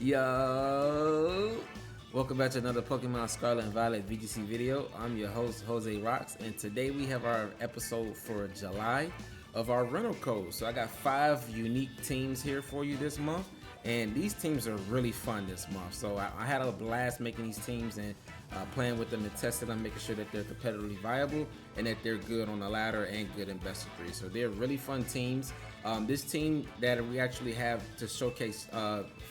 Yo, welcome back to another Pokemon Scarlet and Violet VGC video. I'm your host Jose Rocks, and today we have our episode for July of our rental code. So I got 5 unique teams here for you this month, and these teams are really fun this month. So I had a blast making these teams and playing with them and testing them, making sure that they're competitively viable and that they're good on the ladder and good in best of 3. So they're really fun teams. This team that we actually have to showcase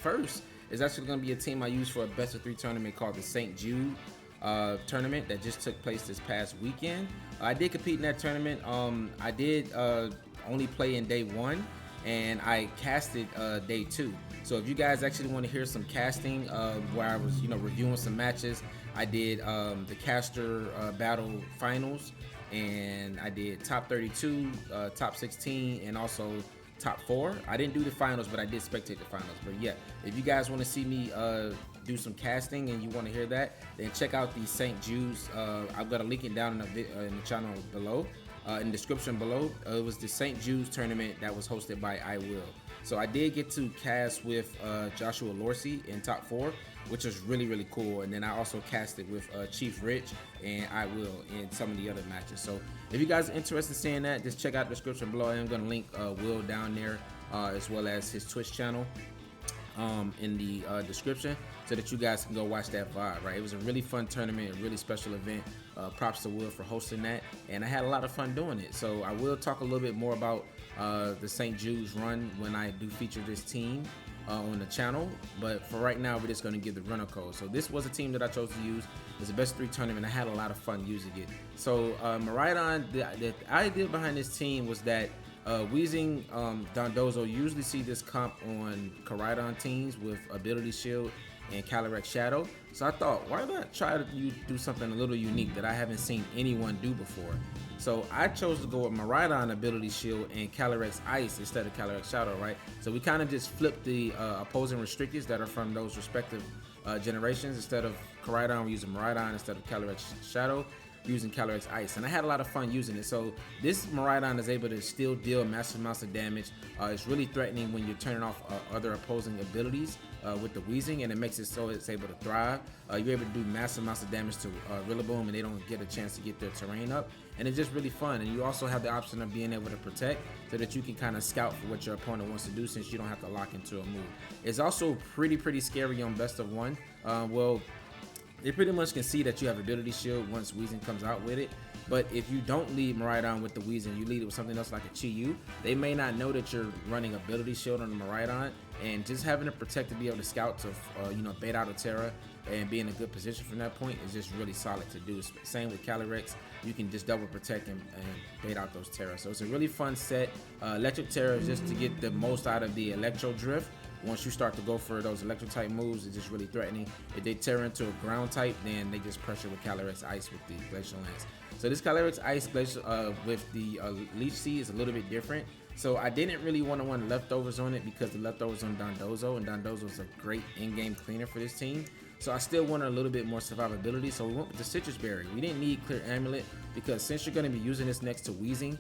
first is actually going to be a team I use for a best of 3 tournament called the St. Jude tournament that just took place this past weekend. I did compete in that tournament. I did only play in day 1, and I casted day 2. So if you guys actually want to hear some casting where I was reviewing some matches, I did the caster battle finals, and I did top 32, top 16, and also top 4. I didn't do the finals, but I did spectate the finals. But yeah, if you guys want to see me do some casting and you want to hear that, then check out the St. Jude's. I've got a link it down in the channel below, in the description below. It was the St. Jude's tournament that was hosted by I Will. So I did get to cast with Joshua Lorsey in top 4, which is really cool. And then I also casted with Chief Rich and I Will in some of the other matches. So if you guys are interested in seeing that, just check out the description below. I'm going to link Will down there as well as his Twitch channel in the description, so that you guys can go watch that vibe. Right, it was a really fun tournament, a really special event. Props to Will for hosting that, and I had a lot of fun doing it. So I will talk a little bit more about the St. Jude's run when I do feature this team on the channel, but for right now we're just going to give the runner code. So this was a team that I chose to use. It's a best 3 tournament. I had a lot of fun using it. So Miraidon, the idea behind this team was that Weezing Dondozo usually see this comp on Koraidon teams with Ability Shield and Karex Shadow. So I thought, why not try to do something a little unique that I haven't seen anyone do before? So I chose to go with Miraidon Ability Shield and Karex Ice instead of Karex Shadow, right? So we kind of just flipped the opposing restrictors that are from those respective generations. Instead of Koraidon, we're using Miraidon. Instead of Karex Shadow, using Karex Ice, and I had a lot of fun using it. So this Miraidon is able to still deal massive amounts of damage. It's really threatening when you're turning off other opposing abilities with the Weezing, and it makes it so it's able to thrive. You're able to do massive amounts of damage to Rillaboom, and they don't get a chance to get their terrain up, and it's just really fun. And you also have the option of being able to protect, so that you can kind of scout for what your opponent wants to do, since you don't have to lock into a move. It's also pretty scary on best of 1. Well, they pretty much can see that you have Ability Shield once Weezing comes out with it. But if you don't lead Miraidon with the Weezing, you lead it with something else like a Chi-Yu, they may not know that you're running Ability Shield on the Miraidon, and just having to protect to be able to scout to bait out a Terra and be in a good position from that point is just really solid to do. Same with Karex, you can just double protect and bait out those Terra. So it's a really fun set. Electric Terra is just to get the most out of the Electro Drift. Once you start to go for those electric type moves, it's just really threatening. If they tear into a ground type, then they just pressure with Karex Ice with the Glacial Lance. So this Karex Ice with the Leech Seed is a little bit different. So I didn't really want to run leftovers on it because the leftovers on Dondozo, and Dondozo is a great in-game cleaner for this team. So I still wanted a little bit more survivability, so we went with the Citrus Berry. We didn't need Clear Amulet because since you're going to be using this next to Weezing,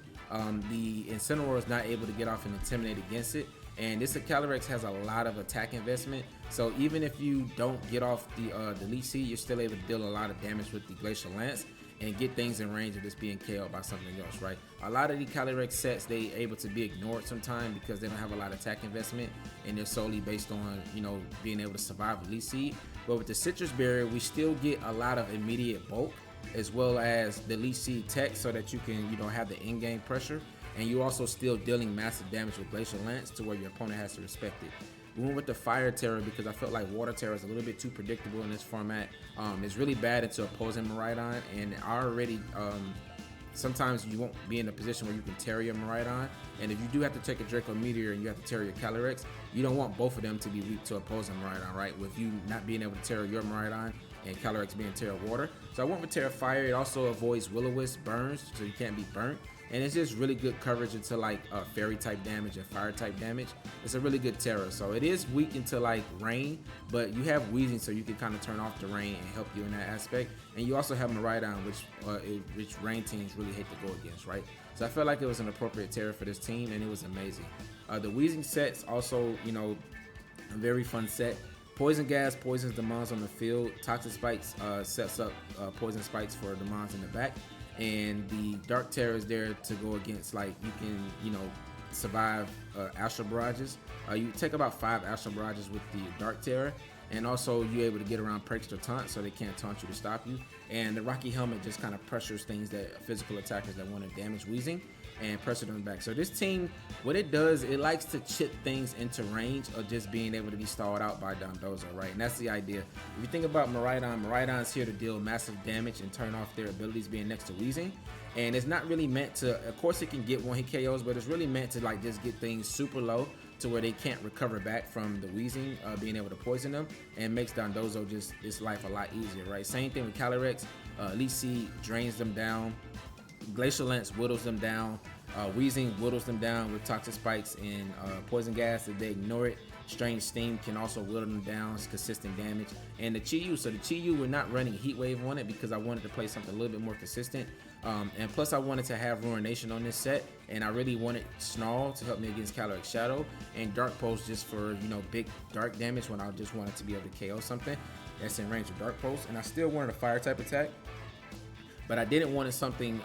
the Incineroar is not able to get off and intimidate against it. And this Karex has a lot of attack investment, so even if you don't get off the Leech Seed, you're still able to deal a lot of damage with the Glacial Lance and get things in range of just being KO'd by something else, right? A lot of the Karex sets, they able to be ignored sometimes because they don't have a lot of attack investment, and they're solely based on being able to survive the Leech Seed. But with the Citrus Berry, we still get a lot of immediate bulk as well as the Leech Seed tech, so that you can have the in-game pressure. And you also still dealing massive damage with Glacial Lance to where your opponent has to respect it. We went with the Fireterror because I felt like Water Terror is a little bit too predictable in this format. It's really bad into opposing Miraidon, and already sometimes you won't be in a position where you can Terra your Miraidon. And if you do have to take a Draco Meteor and you have to Terra your Calyrex, you don't want both of them to be weak to opposing Miraidon, right? With you not being able to Terra your Miraidon and Calyrex being Terra Water. So I went with Terra Fire. It also avoids Will-O-Wisp burns, so you can't be burnt. And it's just really good coverage into like fairy type damage and fire type damage. It's a really good Terra. So it is weak into like rain, but you have Weezing, so you can kind of turn off the rain and help you in that aspect. And you also have Miraidon, which rain teams really hate to go against, right? So I felt like it was an appropriate Terra for this team, and it was amazing. The Weezing set's also, you know, a very fun set. Poison Gas poisons the mons on the field. Toxic Spikes sets up poison spikes for the mons in the back. And the Dark Terror is there to go against, like, you can, you know, survive Astral Barrages. You take about 5 Astral Barrages with the Dark Terror. And also you're able to get around perks or taunt, so they can't taunt you to stop you. And the Rocky Helmet just kind of pressures things that physical attackers that want to damage Weezing and pressure them back. So this team, what it does, it likes to chip things into range of just being able to be stalled out by Dondozo, right? And that's the idea. If you think about Miraidon's here to deal massive damage and turn off their abilities being next to Weezing. And it's not really meant to, of course it can get one-hit KOs, but it's really meant to like just get things super low to where they can't recover back from the Weezing being able to poison them, and makes Dondozo just his life a lot easier, right? Same thing with Calyrex. Elite Seed drains them down. Glacial Lance whittles them down. Weezing whittles them down with Toxic Spikes and Poison Gas if they ignore it. Strange Steam can also whittle them down. It's consistent damage. And the Chi-Yu, so the Chi-Yu, we're not running Heat Wave on it because I wanted to play something a little bit more consistent. And plus I wanted to have Ruination on this set, and I really wanted Snarl to help me against Calyrex Shadow, and Dark Pulse just for, you know, big dark damage when I just wanted to be able to KO something that's in range of Dark Pulse. And I still wanted a fire type attack, but I didn't want something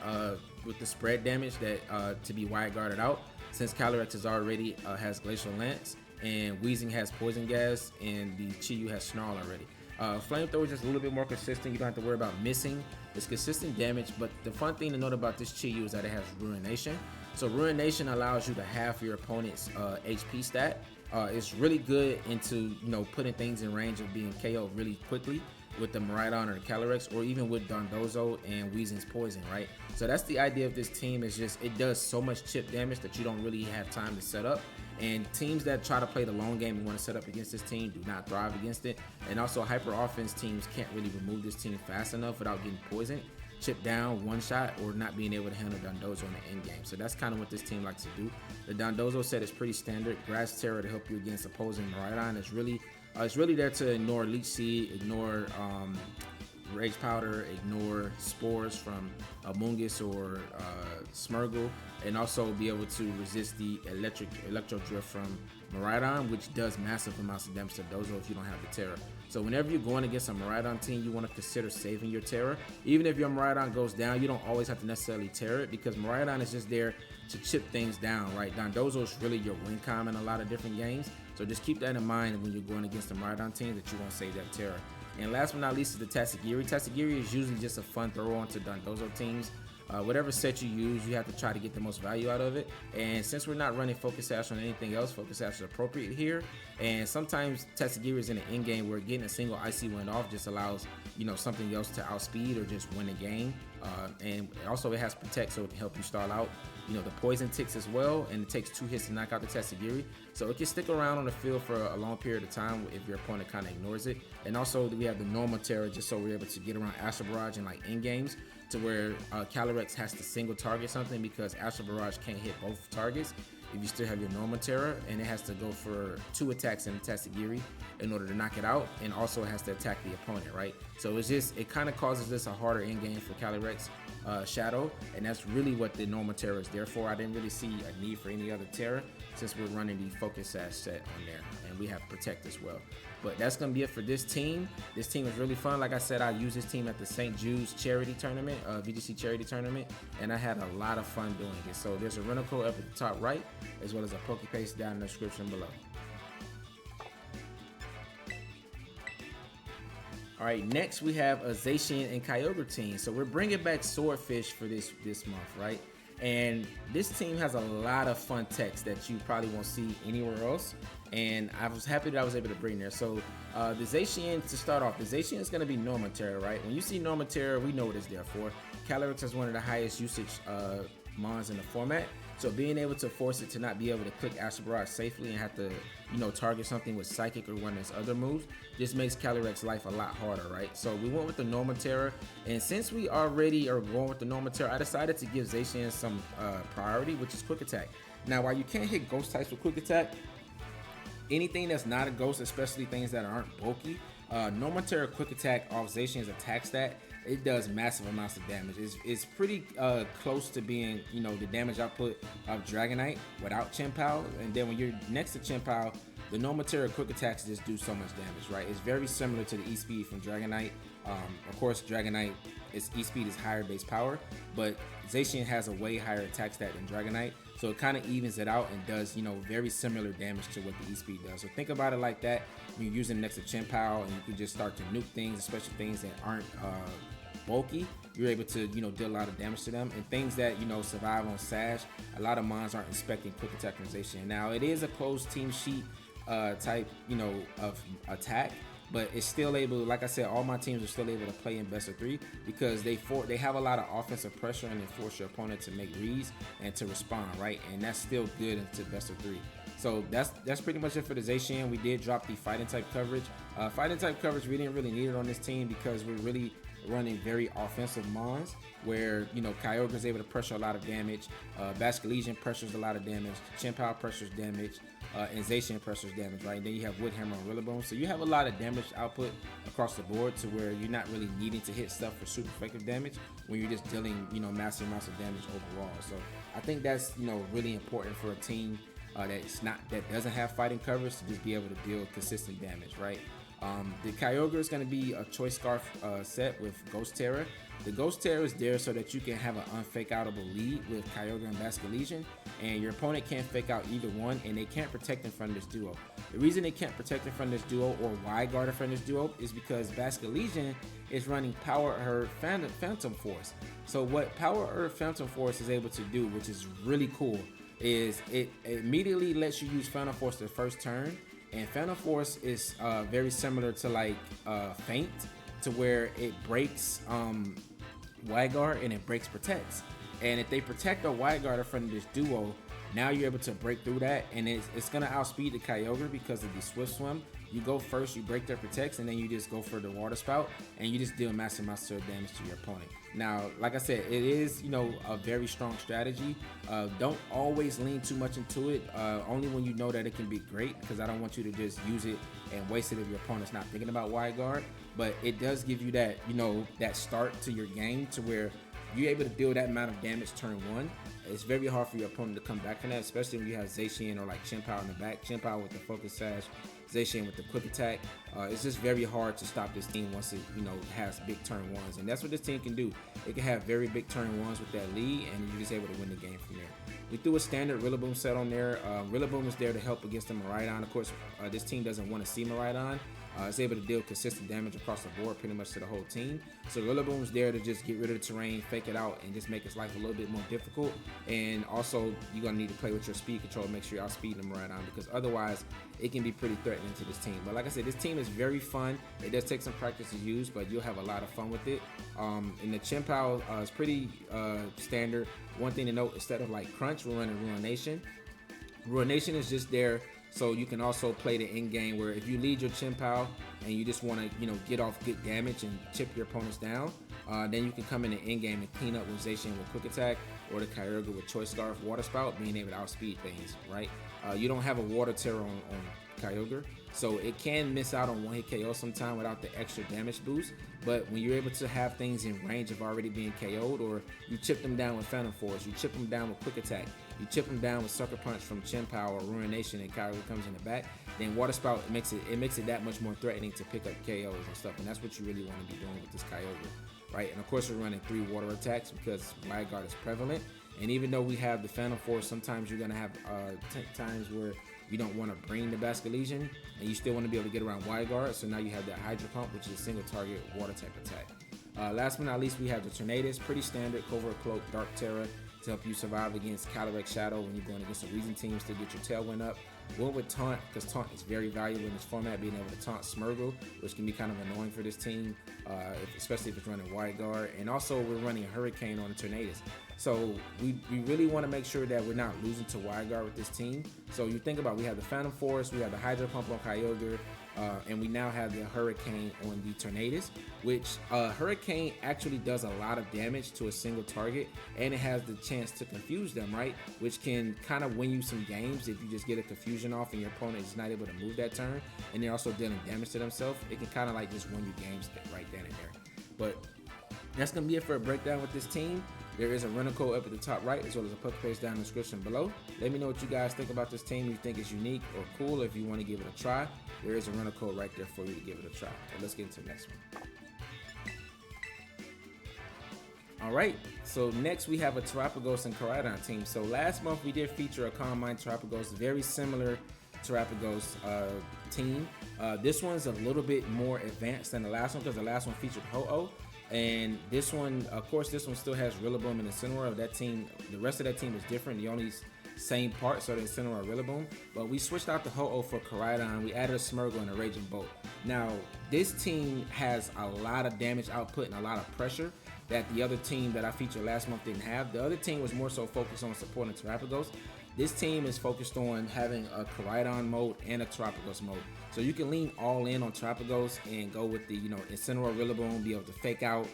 with the spread damage that to be wide guarded out, since Calyrex is already has Glacial Lance, and Weezing has Poison Gas, and the Chi-Yu has Snarl already. Flamethrower is just a little bit more consistent. You don't have to worry about missing. It's consistent damage, but the fun thing to note about this Chi-Yu is that it has Ruination. So Ruination allows you to halve your opponent's HP stat. It's really good into, you know, putting things in range of being KO'd really quickly with the Miraidon or the Calyrex, or even with Dondozo and Weezing's Poison, right? So that's the idea of this team, is just it does so much chip damage that you don't really have time to set up. And teams that try to play the long game and want to set up against this team do not thrive against it. And also hyper offense teams can't really remove this team fast enough without getting poisoned, chip down, one shot, or not being able to handle Dondozo in the end game. So that's kind of what this team likes to do. The Dondozo set is pretty standard. Grass Terror to help you against opposing Miraidon. It's really there to ignore Leech Seed, ignore Rage Powder, ignore Spores from Mungus or Smeargle, and also be able to resist the Electro Drift from Miraidon, which does massive amounts of damage to Dozo if you don't have the Terror. So whenever you're going against a Miraidon team, you want to consider saving your Terror. Even if your Miraidon goes down, you don't always have to necessarily Terror it, because Miraidon is just there to chip things down, right? Dondozo is really your win com in a lot of different games. So just keep that in mind when you're going against the Miraidon team, that you want to save that Terror. And last but not least is the Tatsugiri. Tatsugiri is usually just a fun throw onto Dondozo teams. Whatever set you use, you have to try to get the most value out of it. And since we're not running Focus Sash on anything else, Focus Sash is appropriate here. And sometimes Tatsugiri is in an end game where getting a single Icy Wind off just allows, you know, something else to outspeed or just win the game. And also it has Protect, so it can help you stall out, you know, the poison ticks as well, and it takes 2 hits to knock out the Tatsugiri. So it can stick around on the field for a long period of time if your opponent kind of ignores it. And also we have the normal Terror, just so we're able to get around Astral Barrage in like end games, to where Calyrex has to single target something, because Astral Barrage can't hit both targets if you still have your normal Terror, and it has to go for 2 attacks in the Tatsugiri in order to knock it out, and also it has to attack the opponent, right? So it's just, it kind of causes this a harder end game for Calyrex Shadow, and that's really what the normal Terror is there for. I didn't really see a need for any other Terror since we're running the Focus Sash set on there, and we have Protect as well. But that's gonna be it for this team. This team is really fun. Like I said, I used this team at the St. Jude's charity tournament, VGC charity tournament, and I had a lot of fun doing it. So there's a rental code up at the top right, as well as a Pokepaste down in the description below. All right, next we have a Zashian and Kyogre team. So we're bringing back Swordfish for this month, right? And this team has a lot of fun techs that you probably won't see anywhere else. And I was happy that I was able to bring there. So the Zashian, to start off, the Zashian is going to be Normal Terror, right? When you see Normal Terror, we know what it's there for. Calyrex has one of the highest usage mons in the format. So being able to force it to not be able to click Astral Barrage safely and have to, you know, target something with Psychic or one of its other moves just makes Calyrex's life a lot harder, right? So we went with the Normal Terror, and since we already are going with the Normal Terror, I decided to give Zashian some priority, which is Quick Attack. Now, while you can't hit Ghost types with Quick Attack, anything that's not a Ghost, especially things that aren't bulky, Normal Terror Quick Attack off Zashian's attack stat it does massive amounts of damage. It's pretty close to being, you know, the damage output of Dragonite without Chien-Pao. And then when you're next to Chien-Pao, the normal Terra quick attacks just do so much damage, right? It's very similar to the E-Speed from Dragonite. Of course, Dragonite, its E-Speed is higher base power, but Zashian has a way higher attack stat than Dragonite, so it kind of evens it out and does, you know, very similar damage to what the E-Speed does. So think about it like that when you're using it next to Chien-Pao, and you can just start to nuke things, especially things that aren't bulky. You're able to, you know, deal a lot of damage to them, and things that, you know, survive on Sash. A lot of mons aren't expecting quick attack from Zashian. Now it is a closed team sheet type, you know, of attack, but it's still able, like I said, all my teams are still able to play in best of 3 because they have a lot of offensive pressure and they force your opponent to make reads and to respond, right? And that's still good into best of 3. So that's pretty much it for the Zashian. We did drop the fighting type coverage. Fighting type coverage, we didn't really need it on this team because we're really running very offensive mons where, you know, Kyogre is able to pressure a lot of damage, Basculegion pressures a lot of damage, Chien-Pao pressures damage, and Zashian pressures damage, right? And then you have Wood Hammer and Rillaboom, so you have a lot of damage output across the board to where you're not really needing to hit stuff for super effective damage when you're just dealing, you know, massive amounts of damage overall. So I think that's, you know, really important for a team that doesn't have fighting coverage to just be able to deal consistent damage, right? The Kyogre is going to be a Choice Scarf set with Ghost Terror. The Ghost Terror is there so that you can have an unfake-outable lead with Kyogre and Basculegion, and your opponent can't fake out either one, and they can't protect in front of this duo. The reason they can't protect in front of this duo or wide guard in front of this duo is because Basculegion is running Power Earth Phantom Force. So what Power Earth Phantom Force is able to do, which is really cool, is it immediately lets you use Phantom Force the first turn. And Phantom Force is very similar to like Feint, to where it breaks Wide Guard and it breaks Protects. And if they protect a Wide Guard in front of this duo, now you're able to break through that, and it's gonna outspeed the Kyogre because of the Swift Swim. You go first, you break their Protects, and then you just go for the Water Spout, and you just deal massive amounts of damage to your opponent. Now, like I said, it is, you know, a very strong strategy. Don't always lean too much into it, only when you know that it can be great, because I don't want you to just use it and waste it if your opponent's not thinking about Wide Guard. But it does give you that, you know, that start to your game to where you're able to deal that amount of damage turn 1. It's very hard for your opponent to come back from that, especially when you have Zashian or like Chien-Pao in the back. Chien-Pao with the Focus Sash, Zashian with the Quick Attack. It's just very hard to stop this team once it, you know, has big turn 1s, and that's what this team can do. It can have very big turn 1s with that lead, and you're just able to win the game from there. We threw a standard Rillaboom set on there. Rillaboom is there to help against the Miraidon. Of course, this team doesn't want to see Miraidon. It's able to deal consistent damage across the board pretty much to the whole team. So Rillaboom's there to just get rid of the terrain, fake it out, and just make its life a little bit more difficult. And also, you're going to need to play with your speed control, make sure you're outspeeding them Miraidon, because otherwise, it can be pretty threatening to this team. But like I said, this team is very fun. It does take some practice to use, but you'll have a lot of fun with it. And the Chien-Pao is pretty standard. One thing to note, instead of like Crunch, we're running Ruination. Ruination is just there so you can also play the end game where if you lead your Chien-Pao and you just want to, you know, get off good damage and chip your opponents down, then you can come in the end game and clean up with Zashian with Quick Attack, or the Kyogre with Choice Scarf, Water Spout, being able to outspeed things, right? You don't have a Water Terror on Kyogre, so it can miss out on one-hit KO sometime without the extra damage boost. But when you're able to have things in range of already being KO'd, or you chip them down with Phantom Force, you chip them down with Quick Attack, you chip them down with Sucker Punch from Chien-Pao or Ruination, and Kyogre comes in the back, then Water Spout makes it that much more threatening to pick up KOs and stuff, and that's what you really want to be doing with this Kyogre, right? And of course, we're running 3 water attacks because Wide Guard is prevalent. And even though we have the Phantom Force, sometimes you're gonna have times where you don't want to bring the Basculegion, and you still want to be able to get around Wide Guard. So now you have that Hydro Pump, which is a single target water type attack. Last but not least, we have the Tornadus, pretty standard Covert Cloak, Dark Terror to help you survive against Calyrex Shadow when you're going against a Reason teams to get your Tailwind up. Went with Taunt because Taunt is very valuable in this format, being able to taunt Smeargle, which can be kind of annoying for this team, especially if it's running Wide Guard. And also, we're running a Hurricane on the Tornadus. So we really want to make sure that we're not losing to Wide Guard with this team. So you think about, we have the Phantom Force, we have the Hydro Pump on Kyogre, and we now have the Hurricane on the Tornadus, which Hurricane actually does a lot of damage to a single target, and it has the chance to confuse them, right? Which can kind of win you some games if you just get a confusion off and your opponent is not able to move that turn, and they're also dealing damage to themselves. It can kind of like just win you games right then and there. But That's going to be it for a breakdown with this team. There is a rental code up at the top right, as well as a Pokepaste down in the description below. Let me know what you guys think about this team. If you think it's unique or cool, if you want to give it a try, there is a rental code right there for you to give it a try. But let's get into the next one. All right, so next we have a Tropagos and Groudon team. So last month we did feature a Combine Tropagos, very similar Tropagos team. This one's a little bit more advanced than the last one because the last one featured Ho-Oh. And this one, of course, this one still has Rillaboom and Incineroar. That team, the rest of that team was different. The only same parts are the Incineroar, Rillaboom. But we switched out the Ho-Oh for Groudon. We added a Smeargle and a Raging Bolt. Now, this team has a lot of damage output and a lot of pressure that the other team that I featured last month didn't have. The other team was more so focused on supporting Tropagos. This team is focused on having a Groudon mode and a Tropagos mode. So you can lean all in on Tropagos and go with the, Incineroar, Rillaboom, be able to fake out,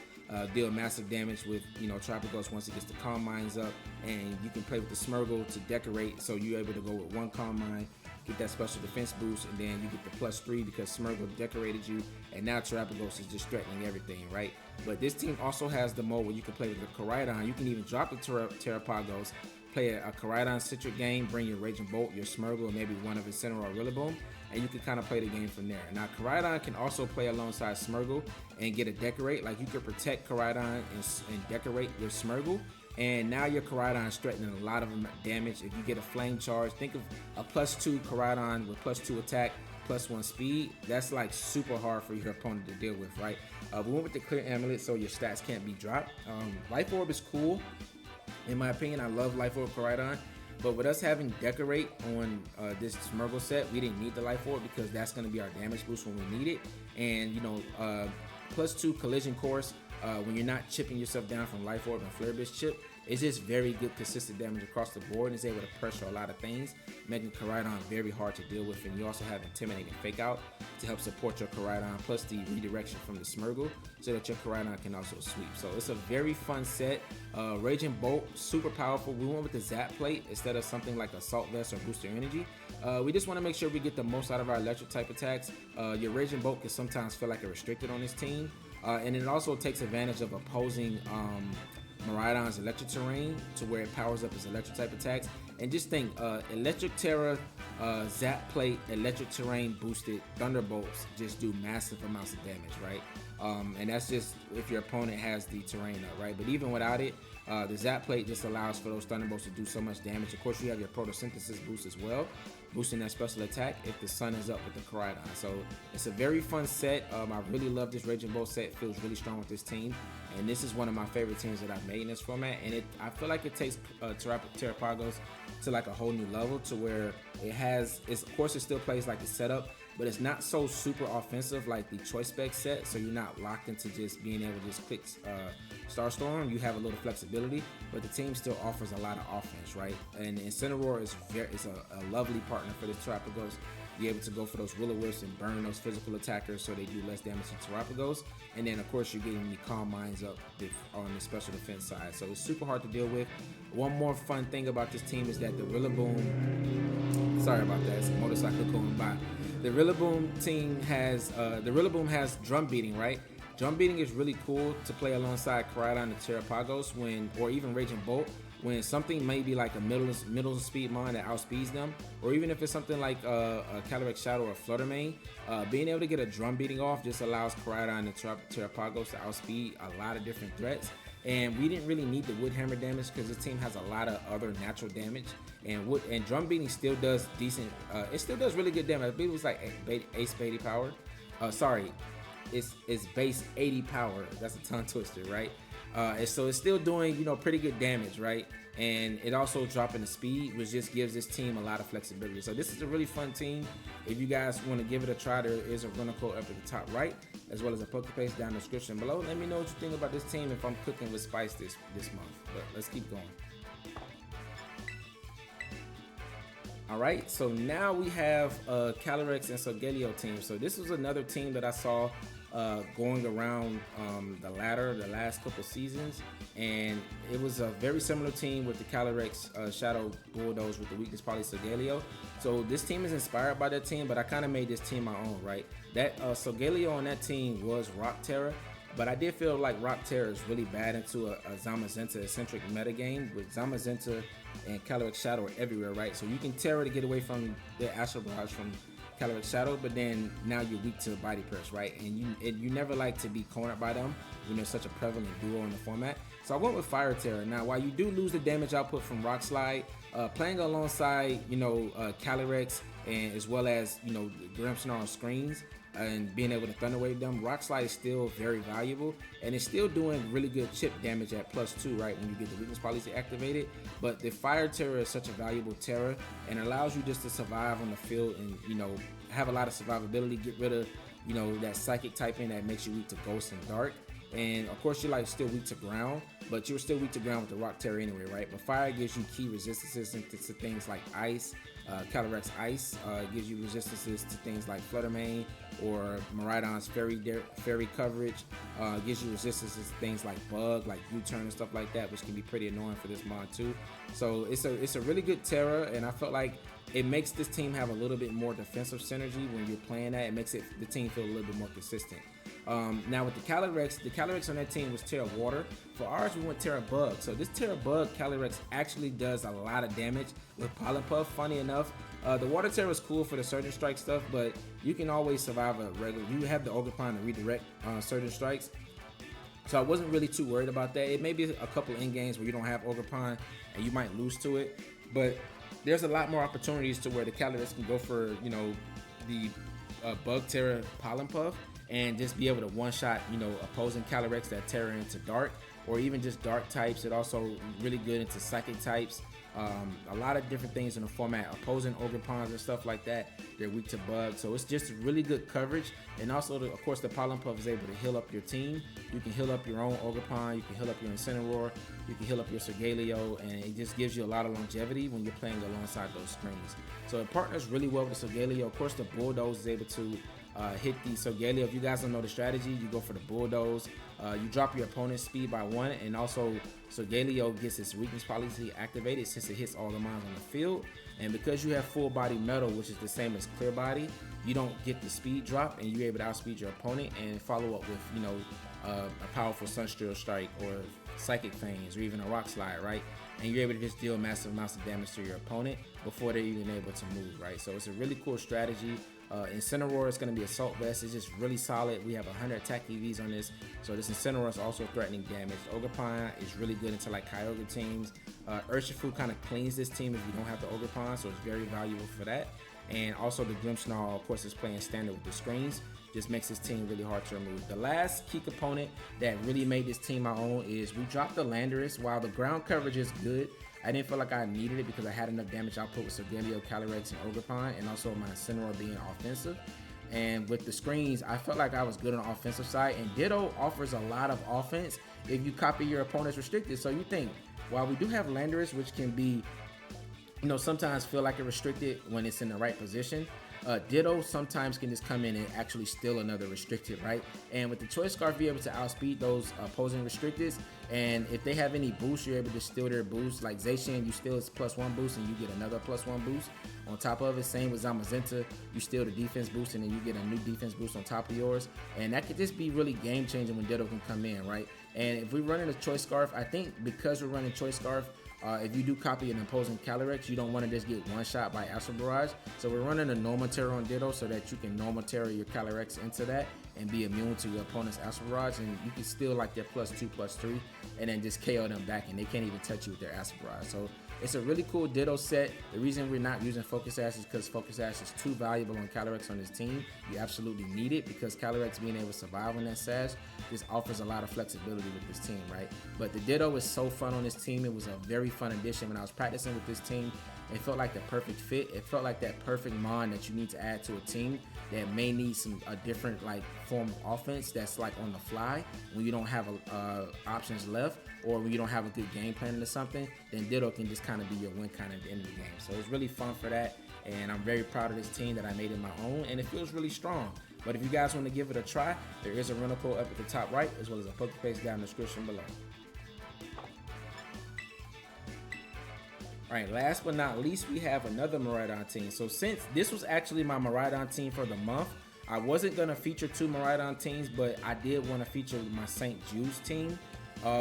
deal massive damage with, Tropagos once it gets the Calm Minds up. And you can play with the Smeargle to decorate, so you're able to go with one Calm Mind, get that special defense boost, and then you get the +3 because Smeargle decorated you, and now Tropagos is just threatening everything, right? But this team also has the mode where you can play with the Groudon. You can even drop the Tropagos, play a Groudon Citric game, bring your Raging Bolt, your Smeargle, and maybe one of Incineroar or Rillaboom, and you can kind of play the game from there. Now, Groudon can also play alongside Smeargle and get a decorate. Like, you can protect Groudon and decorate your Smeargle, and now your Groudon is threatening a lot of damage. If you get a Flame Charge, think of a +2 Groudon with +2 attack, +1 speed. That's like super hard for your opponent to deal with, right? We went with the Clear Amulet so your stats can't be dropped. Life Orb is cool. In my opinion, I love Life Orb Groudon. But with us having Decorate on this Smeargle set, we didn't need the Life Orb because that's going to be our damage boost when we need it. And, +2 Collision Course, when you're not chipping yourself down from Life Orb and Flare Blitz chip, it's just very good consistent damage across the board, and it's able to pressure a lot of things, making Groudon very hard to deal with. And you also have Intimidate and Fake Out to help support your Groudon, plus the redirection from the Smeargle so that your Groudon can also sweep. So it's a very fun set. Raging Bolt, super powerful. We went with the Zap Plate instead of something like Assault Vest or Booster Energy. We just want to make sure we get the most out of our electric type attacks. Your Raging Bolt can sometimes feel like a restricted on this team. And it also takes advantage of opposing Miraidon's electric terrain to where it powers up his electric type attacks. And just think, Electric Terra, Zap Plate, Electric Terrain boosted Thunderbolts just do massive amounts of damage, right? And that's just if your opponent has the terrain up, right? But even without it, the Zap Plate just allows for those Thunderbolts to do so much damage. Of course, you have your Photosynthesis boost as well, boosting that special attack if the sun is up with the Groudon. So it's a very fun set. I really love this Raging Bolt set. It feels really strong with this team. And this is one of my favorite teams that I've made in this format. And I feel like it takes Tropagos to like a whole new level to where of course it still plays like the setup, but it's not so super offensive like the Choice Spec set. So you're not locked into just being able to just click Starstorm. You have a little flexibility, but the team still offers a lot of offense, right? And Incineroar is a lovely partner for the Tropagos. Be able to go for those Will-O-Wisps and burn those physical attackers so they do less damage to Tropagos. And then, of course, you're getting the Calm Minds up on the special defense side. So it's super hard to deal with. One more fun thing about this team is that the Rillaboom... Sorry about that. It's a motorcycle going by. The Rillaboom team has... the Rillaboom has Drum Beating, right? Drum Beating is really cool to play alongside Groudon and Tropagos or even Raging Bolt, when something may be like a middle speed mon that outspeeds them, or even if it's something like a Calyrex Shadow or Flutter Mane, being able to get a Drum Beating off just allows Groudon and Tropagos to outspeed a lot of different threats. And we didn't really need the Wood Hammer damage because this team has a lot of other natural damage, and Drum Beating still does decent. It still does really good damage. I believe it was like Ace 80 power. Sorry, it's base 80 power. That's a tongue twister, right? And so it's still doing, pretty good damage, right? And it also dropping the speed, which just gives this team a lot of flexibility. So this is a really fun team. If you guys want to give it a try, there is a rental code up at the top right, as well as a Pokepaste down in the description below. Let me know what you think about this team if I'm cooking with spice this month. But let's keep going. All right, so now we have Karex and Soelio team. So this was another team that I saw going around the ladder the last couple seasons, and it was a very similar team with the Karex Shadow Bulldoze with the weakness probably Soelio. So this team is inspired by that team, but I kind of made this team my own, right? That Soelio on that team was Rock Terra. But I did feel like Rock Terror is really bad into a Zamazenta-centric metagame with Zamazenta and Calyrex Shadow are everywhere, right? So you can Terra to get away from the Astral Barrage from Calyrex Shadow, but then now you're weak to Body Press, right? And you never like to be cornered by them when they're such a prevalent duo in the format. So I went with Fireterror. Now, while you do lose the damage output from Rock Slide, playing alongside, Calyrex and as well as, Grimmsnarl on screens, and being able to Thunder Wave them, Rock Slide is still very valuable, and it's still doing really good chip damage at +2, right, when you get the weakness policy activated. But the Fire Terror is such a valuable Terror and allows you just to survive on the field and, have a lot of survivability, get rid of, that Psychic typing that makes you weak to Ghost and Dark. And of course, you're still weak to ground, but you're still weak to ground with the Rock Terror anyway, right? But Fire gives you key resistances to things like Ice, Calyrex Ice. It gives you resistances to things like Flutter Mane or Miraidon's Fairy coverage. It gives you resistances to things like Bug, like U-Turn and stuff like that, which can be pretty annoying for this mod too. So it's a really good Terra, and I felt like it makes this team have a little bit more defensive synergy when you're playing that. It makes the team feel a little bit more consistent. Now with the Calyrex on that team was Terra Water. For ours, we went Terra Bug. So this Terra Bug Calyrex actually does a lot of damage with Pollen Puff. Funny enough, the Water Terra is cool for the Surgeon Strike stuff, but you can always survive a regular. You have the Ogerpon to redirect Surgeon Strikes. So I wasn't really too worried about that. It may be a couple end games where you don't have Ogerpon and you might lose to it, but there's a lot more opportunities to where the Calyrex can go for, the Bug Terra Pollen Puff and just be able to one-shot, opposing Calyrex that Terra into Dark, or even just Dark types. It also really good into Psychic types. A lot of different things in the format, opposing Ogerpons and stuff like that. They're weak to Bug, so it's just really good coverage. And also, of course, the Pollen Puff is able to heal up your team. You can heal up your own Ogerpon, you can heal up your Incineroar, you can heal up your Soelio, and it just gives you a lot of longevity when you're playing alongside those screens. So it partners really well with Soelio. Of course, the Bulldoze is able to hit the Soelio. If you guys don't know the strategy, you go for the Bulldoze. You drop your opponent's speed by 1, and also Soelio gets its weakness policy activated since it hits all the mines on the field. And because you have full body metal, which is the same as clear body, you don't get the speed drop, and you're able to outspeed your opponent and follow up with a powerful Sunsteel Strike or Psychic Fangs or even a Rock Slide, right? And you're able to just deal massive amounts of damage to your opponent before they're even able to move, right? So it's a really cool strategy. Incineroar is going to be Assault Vest. It's just really solid. We have 100 attack EVs on this, so this Incineroar is also threatening damage. Ogerpon is really good into like Kyogre teams. Urshifu kind of cleans this team if you don't have the Ogerpon, so it's very valuable for that. And also the Grimmsnarl, of course, is playing standard with the screens. Just makes this team really hard to remove. The last key component that really made this team my own is we dropped the Landorus. While the ground coverage is good, I didn't feel like I needed it because I had enough damage output with Soelio, Calyrex, and Ogerpon, and also my Incineroar being offensive. And with the screens, I felt like I was good on the offensive side, and Ditto offers a lot of offense if you copy your opponent's restricted. So you think, while we do have Landorus, which can be, sometimes feel like a restricted when it's in the right position, Ditto sometimes can just come in and actually steal another restricted, right? And with the Choice Scarf, be able to outspeed those opposing restricteds, and if they have any boosts, you're able to steal their boosts. Like Zashian, you steal his +1 boost and you get another +1 boost on top of it. Same with Zamazenta, you steal the defense boost and then you get a new defense boost on top of yours. And that could just be really game changing when Ditto can come in, right? And if we're running a Choice Scarf, I think because we're running Choice Scarf, if you do copy an opposing Calyrex, you don't want to just get one shot by Astral Barrage. So we're running a normal Terror on Ditto so that you can normal Terror your Calyrex into that and be immune to your opponent's Astral Barrage, and you can still like their +2, +3, and then just KO them back, and they can't even touch you with their Astral Barrage. So it's a really cool Ditto set. The reason we're not using Focus Sash is because Focus Sash is too valuable on Calyrex on this team. You absolutely need it because Calyrex being able to survive on that Sash just offers a lot of flexibility with this team, right? But the Ditto is so fun on this team. It was a very fun addition. When I was practicing with this team, it felt like the perfect fit. It felt like that perfect mon that you need to add to a team that may need a different form of offense that's like on the fly when you don't have options left, or when you don't have a good game plan or something. Then Ditto can just kind of be your win kind of at the end of the game. So it's really fun for that, and I'm very proud of this team that I made it my own, and it feels really strong. But if you guys want to give it a try, there is a rental code up at the top right, as well as a Pokepaste down in the description below. All right, last but not least, we have another Miraidon team. So since this was actually my Miraidon team for the month, I wasn't gonna feature 2 Miraidon teams, but I did want to feature my St. Jude's team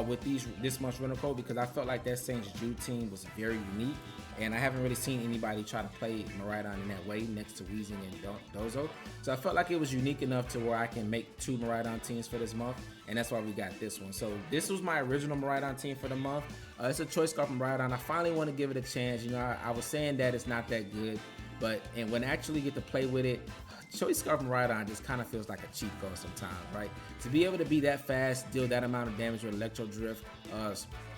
with this month's rental code, because I felt like that St. Jude team was very unique, and I haven't really seen anybody try to play Miraidon in that way next to Weezing and Dozo. So I felt like it was unique enough to where I can make 2 Miraidon teams for this month, and that's why we got this one. So this was my original Miraidon team for the month. It's a choice scarf from Miraidon. I finally want to give it a chance. You know, I was saying that it's not that good, but when I actually get to play with it, Choice Scarf from Groudon just kind of feels like a cheat code sometimes, right? To be able to be that fast, deal that amount of damage with Electro Drift,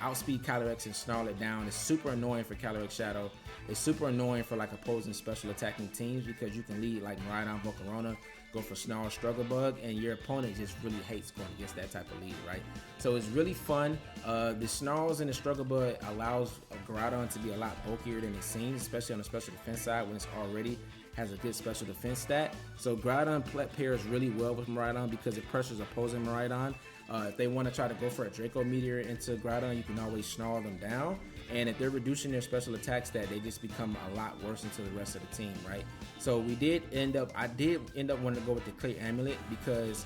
outspeed Karex and Scarlet down is super annoying for Karex Shadow. It's super annoying for like opposing special attacking teams, because you can lead like Miraidon, Volcarona, go for Snarl, Struggle Bug, and your opponent just really hates going against that type of lead, right? So it's really fun. The Snarls and the Struggle Bug allows Groudon to be a lot bulkier than it seems, especially on the special defense side when it's already has a good special defense stat. So Groudon pairs really well with Miraidon because it pressures opposing Miraidon. If they want to try to go for a Draco Meteor into Groudon, you can always snarl them down. And if they're reducing their special attack stat, they just become a lot worse into the rest of the team, right? So I did end up wanting to go with the Clear Amulet, because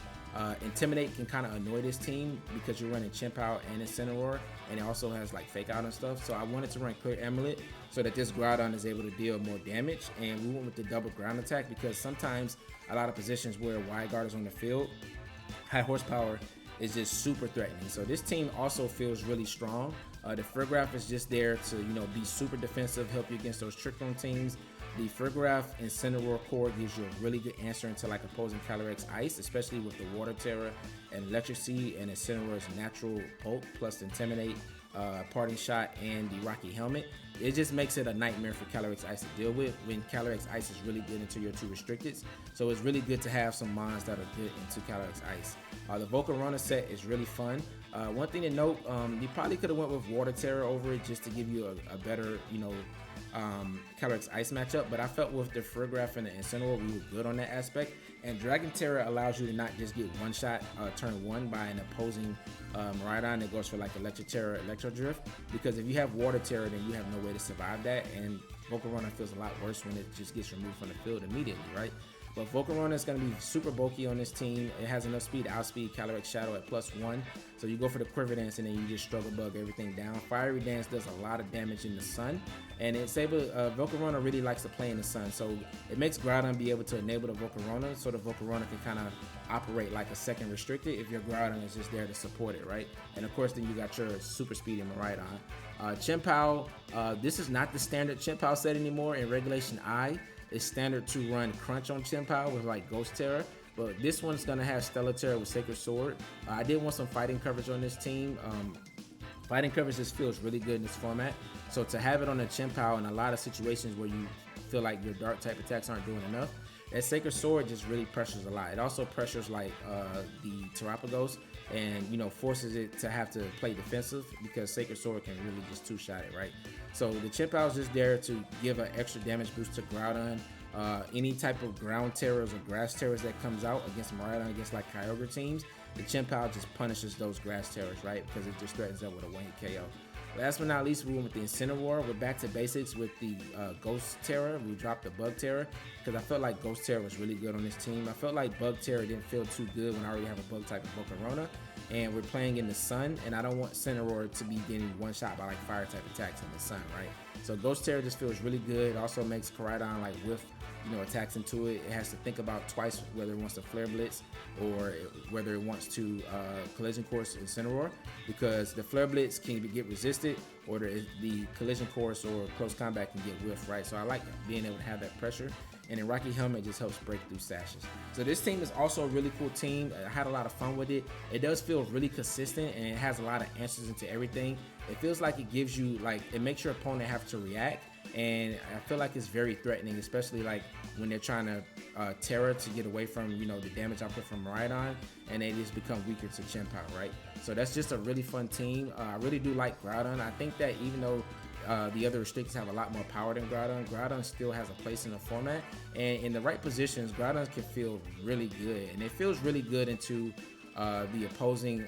Intimidate can kind of annoy this team because you're running Chimp Out and Incineroar, and it also has like Fake Out and stuff. So I wanted to run Clear Amulet so that this Groudon is able to deal more damage, and we went with the double ground attack because sometimes a lot of positions where Wide Guard is on the field, high horsepower is just super threatening. So this team also feels really strong. The Fergraph is just there to, you know, be super defensive, help you against those Trick Room teams. The Fergraph Incineroar core gives you a really good answer into like opposing Calyrex Ice, especially with the Water Terror and Electric Seed and Incineroar's natural bulk plus Intimidate, Parting Shot, and the Rocky Helmet. It just makes it a nightmare for Calyrex Ice to deal with when Calyrex Ice is really good into your 2 restricteds. So it's really good to have some mons that are good into Calyrex Ice. The Volcarona set is really fun. One thing to note, you probably could have went with Water Terror over it just to give you a better, you know, Calyrex Ice matchup, but I felt with the Fergraph and the Incineroar we were good on that aspect. And Dragon Terror allows you to not just get one shot turn 1 by an opposing Miraidon that goes for like Electric Terror, Electro Drift, because if you have Water Terror, then you have no way to survive that, and Volcarona feels a lot worse when it just gets removed from the field immediately, right? But Volcarona is going to be super bulky on this team. It has enough speed to outspeed Calyrex Shadow at +1. So you go for the Quiver Dance and then you just Struggle Bug everything down. Fiery Dance does a lot of damage in the sun. And it's able, Volcarona really likes to play in the sun. So it makes Groudon be able to enable the Volcarona so the Volcarona can kind of operate like a second restricted if your Groudon is just there to support it, right? And of course then you got your super speedy Miraidon. Chimp-Out, this is not the standard Chimp-Out set anymore. In Regulation I, it's standard to run Crunch on Chimp-Out with like Ghost Terror, but this one's gonna have Stellar Terror with Sacred Sword. I did want some fighting coverage on this team. Fighting coverage just feels really good in this format. So to have it on a Chimp-Out in a lot of situations where you feel like your dark type attacks aren't doing enough, that Sacred Sword just really pressures a lot. It also pressures like the Tropagos, and you know, forces it to have to play defensive because Sacred Sword can really just two-shot it, right? So the Chimp-Out is just there to give an extra damage boost to Groudon. Any type of ground terrors or grass terrors that comes out against Miraidon, against like Kyogre teams, the Chimp-Out just punishes those grass terrors, right? Because it just threatens them with a one-hit KO. Last but not least, we went with the Incineroar. We're back to basics with the Ghost Terror. We dropped the Bug Terror because I felt like Ghost Terror was really good on this team. I felt like Bug Terror didn't feel too good when I already have a Bug type of Volcarona, and we're playing in the sun, and I don't want Incineroar to be getting one shot by like fire type attacks in the sun, right? So Ghost Terror just feels really good. It also makes Koraidon like whiff, you know, attacks into it. It has to think about twice whether it wants to Flare Blitz or whether it wants to Collision Course Incineroar, because the Flare Blitz can get resisted, or the Collision Course or Close Combat can get whiffed, right? So I like being able to have that pressure. And then Rocky Helmet just helps break through sashes. So this team is also a really cool team. I had a lot of fun with it. It does feel really consistent, and it has a lot of answers into everything. It feels like it gives you, like, it makes your opponent have to react. And I feel like it's very threatening, especially like when they're trying to Terror to get away from, you know, the damage output from Miraidon, and they just become weaker to Chimp-Out, right? So that's just a really fun team. I really do like Groudon. I think that even though the other restrictors have a lot more power than Groudon, Groudon still has a place in the format, and in the right positions, Groudon can feel really good, and it feels really good into the opposing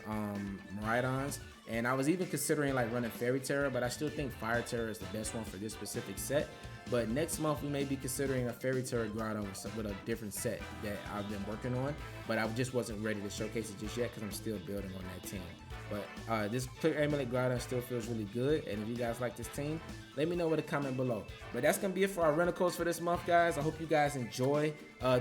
Miraidons. And I was even considering like running Fairy Terror, but I still think Fire Terror is the best one for this specific set. But next month we may be considering a Fireterror Groudon with a different set that I've been working on, but I just wasn't ready to showcase it just yet because I'm still building on that team. But this Clear Amulet Groudon still feels really good, and if you guys like this team, let me know with a comment below. But that's gonna be it for our rental codes for this month, guys. I hope you guys enjoy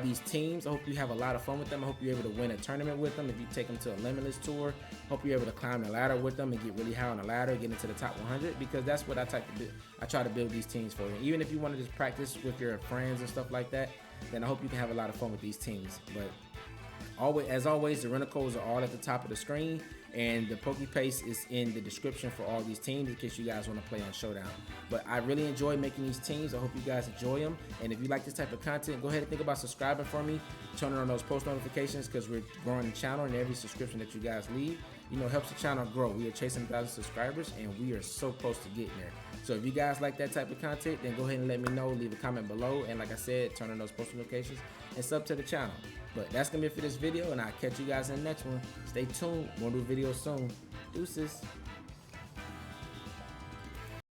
these teams. I hope you have a lot of fun with them. I hope you're able to win a tournament with them if you take them to a limitless tour. Hope you're able to climb the ladder with them and get really high on the ladder, get into the top 100, because that's what I try to build these teams for you. Even if you want to just practice with your friends and stuff like that, then I hope you can have a lot of fun with these teams. But as always, the rental codes are all at the top of the screen, and the Pokepaste is in the description for all these teams in case you guys want to play on Showdown. But I really enjoy making these teams. I hope you guys enjoy them, and if you like this type of content, go ahead and think about subscribing for me, turning on those post notifications, because we're growing the channel, and every subscription that you guys leave, helps the channel grow. We are chasing 1,000 subscribers, and we are so close to getting there. So if you guys like that type of content, then go ahead and let me know. Leave a comment below, and like I said, turn on those post notifications and sub to the channel. But that's gonna be it for this video, and I'll catch you guys in the next one. Stay tuned, more new videos soon. Deuces.